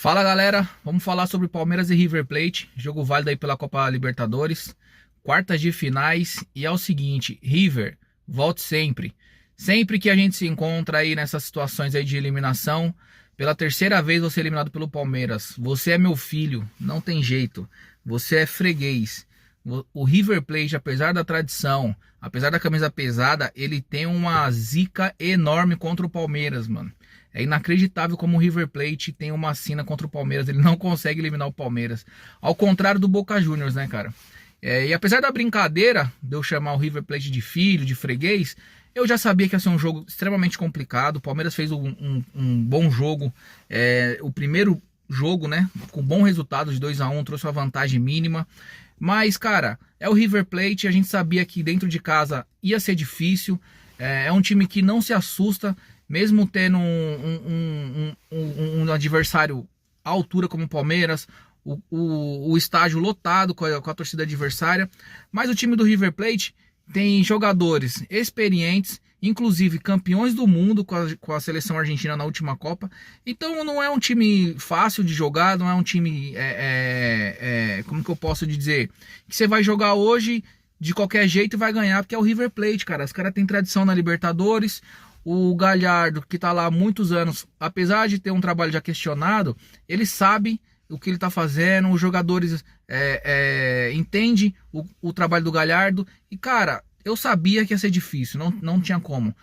Fala galera, vamos falar sobre Palmeiras e River Plate, jogo válido aí pela Copa Libertadores, quartas de finais. E é o seguinte, River, volte sempre. Sempre que a gente se encontra aí nessas situações aí de eliminação, pela terceira vez você é eliminado pelo Palmeiras. Você é meu filho, não tem jeito, você é freguês. O River Plate, apesar da tradição, apesar da camisa pesada, ele tem uma zica enorme contra o Palmeiras, mano. É inacreditável como o River Plate tem uma sina contra o Palmeiras. Ele não consegue eliminar o Palmeiras. Ao contrário do Boca Juniors, né, cara? E apesar da brincadeira de eu chamar o River Plate de filho, de freguês, eu já sabia que ia ser um jogo extremamente complicado. O Palmeiras fez um bom jogo. O primeiro jogo, né, com bom resultado de 2-1, trouxe uma vantagem mínima. Mas, cara, é o River Plate. A gente sabia que dentro de casa ia ser difícil. É um time que não se assusta, mesmo tendo um adversário à altura como o Palmeiras, o estádio lotado com a torcida adversária. Mas o time do River Plate tem jogadores experientes, inclusive campeões do mundo com a seleção argentina na última Copa. Então não é um time fácil de jogar, não é um time, como que eu posso dizer, que você vai jogar hoje de qualquer jeito e vai ganhar, porque é o River Plate, cara. Os caras têm tradição na Libertadores. O Galhardo, que tá lá há muitos anos, apesar de ter um trabalho já questionado, ele sabe o que ele tá fazendo. Os jogadores entendem o trabalho do Galhardo. E, cara, eu sabia que ia ser difícil, não tinha como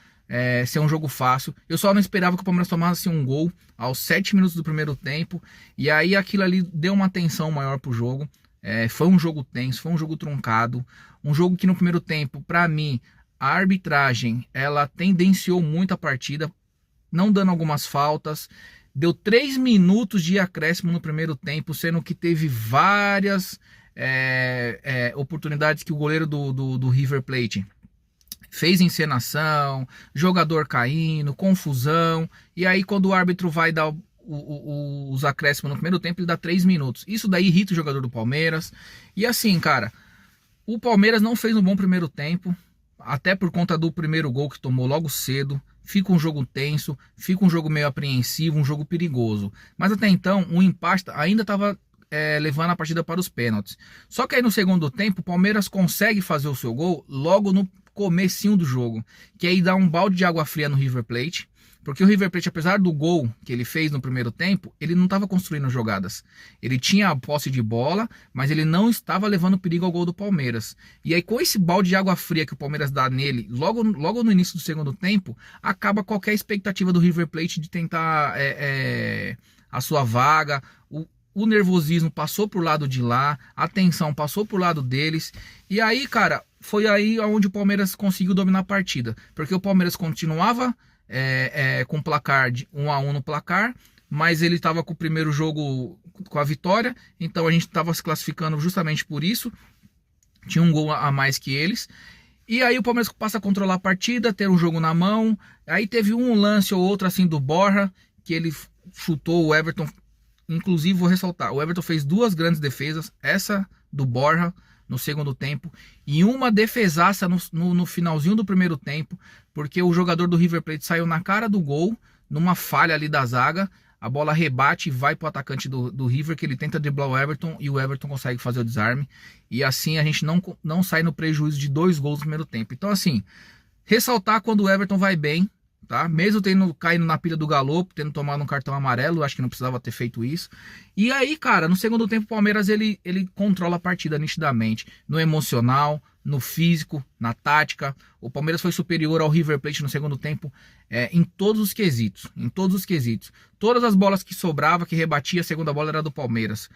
ser um jogo fácil. Eu só não esperava que o Palmeiras tomasse um gol aos 7 minutos do primeiro tempo. E aí aquilo ali deu uma tensão maior pro jogo. Foi um jogo tenso, foi um jogo truncado. Um jogo que no primeiro tempo, pra mim, a arbitragem, ela tendenciou muito a partida, não dando algumas faltas. Deu 3 minutos de acréscimo no primeiro tempo, sendo que teve várias oportunidades que o goleiro do River Plate fez encenação, jogador caindo, confusão. E aí quando o árbitro vai dar os acréscimos no primeiro tempo, ele dá 3 minutos. Isso daí irrita o jogador do Palmeiras. E assim, cara, o Palmeiras não fez um bom primeiro tempo, até por conta do primeiro gol que tomou logo cedo. Fica um jogo tenso, fica um jogo meio apreensivo, um jogo perigoso. Mas até então, o empate ainda estava levando a partida para os pênaltis. Só que aí no segundo tempo, o Palmeiras consegue fazer o seu gol logo no comecinho do jogo, que aí dá um balde de água fria no River Plate. Porque o River Plate, apesar do gol que ele fez no primeiro tempo, ele não estava construindo jogadas. Ele tinha a posse de bola, mas ele não estava levando perigo ao gol do Palmeiras. E aí com esse balde de água fria que o Palmeiras dá nele, logo no início do segundo tempo, acaba qualquer expectativa do River Plate de tentar a sua vaga. O nervosismo passou pro lado de lá, a tensão passou pro lado deles. E aí, cara, foi aí onde o Palmeiras conseguiu dominar a partida. Porque o Palmeiras continuava com placar de 1-1 no placar, mas ele estava com o primeiro jogo com a vitória, então a gente estava se classificando justamente por isso. Tinha um gol a mais que eles. E aí o Palmeiras passa a controlar a partida, ter um jogo na mão. Aí teve um lance ou outro assim do Borja, que ele chutou o Everton. Inclusive, vou ressaltar, o Everton fez 2 grandes defesas, essa do Borja no segundo tempo, e uma defesaça no finalzinho do primeiro tempo, porque o jogador do River Plate saiu na cara do gol, numa falha ali da zaga, a bola rebate e vai para o atacante do River, que ele tenta driblar o Everton, e o Everton consegue fazer o desarme, e assim a gente não sai no prejuízo de 2 gols no primeiro tempo. Então assim, ressaltar quando o Everton vai bem, tá? Mesmo tendo caído na pilha do Galopo, tendo tomado um cartão amarelo, acho que não precisava ter feito isso. E aí, cara, no segundo tempo o Palmeiras ele controla a partida nitidamente, no emocional, no físico, na tática. O Palmeiras foi superior ao River Plate no segundo tempo em todos os quesitos, Todas as bolas que sobrava, que rebatia, a segunda bola era do Palmeiras.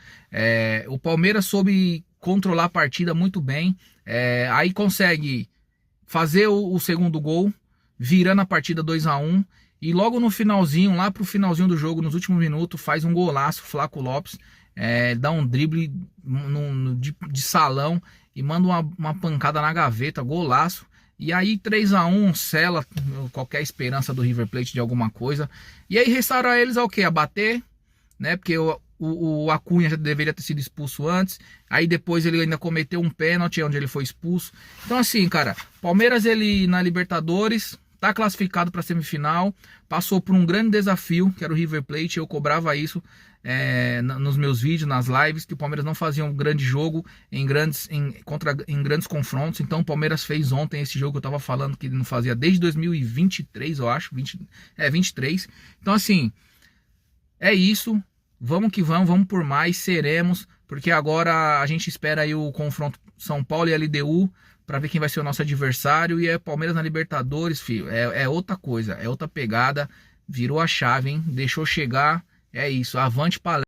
O Palmeiras soube controlar a partida muito bem, aí consegue fazer o segundo gol, virando a partida 2-1, e logo no finalzinho, lá pro finalzinho do jogo, nos últimos minutos, faz um golaço, Flaco Lopes, dá um drible de salão e manda uma pancada na gaveta, golaço. E aí 3-1 sela qualquer esperança do River Plate de alguma coisa. E aí restaram a eles ao quê? A bater, né? Porque o Acunha já deveria ter sido expulso antes. Aí depois ele ainda cometeu um pênalti onde ele foi expulso. Então assim, cara, Palmeiras ele na Libertadores tá classificado para semifinal, passou por um grande desafio, que era o River Plate. Eu cobrava isso nos meus vídeos, nas lives, que o Palmeiras não fazia um grande jogo em grandes confrontos. Então o Palmeiras fez ontem esse jogo que eu tava falando que ele não fazia desde 2023, eu acho, 23. Então assim, é isso, vamos que vamos por mais, seremos, porque agora a gente espera aí o confronto São Paulo e LDU para ver quem vai ser o nosso adversário. E é Palmeiras na Libertadores, filho, é outra coisa, é outra pegada, virou a chave, hein, deixou chegar, é isso, avante palestra.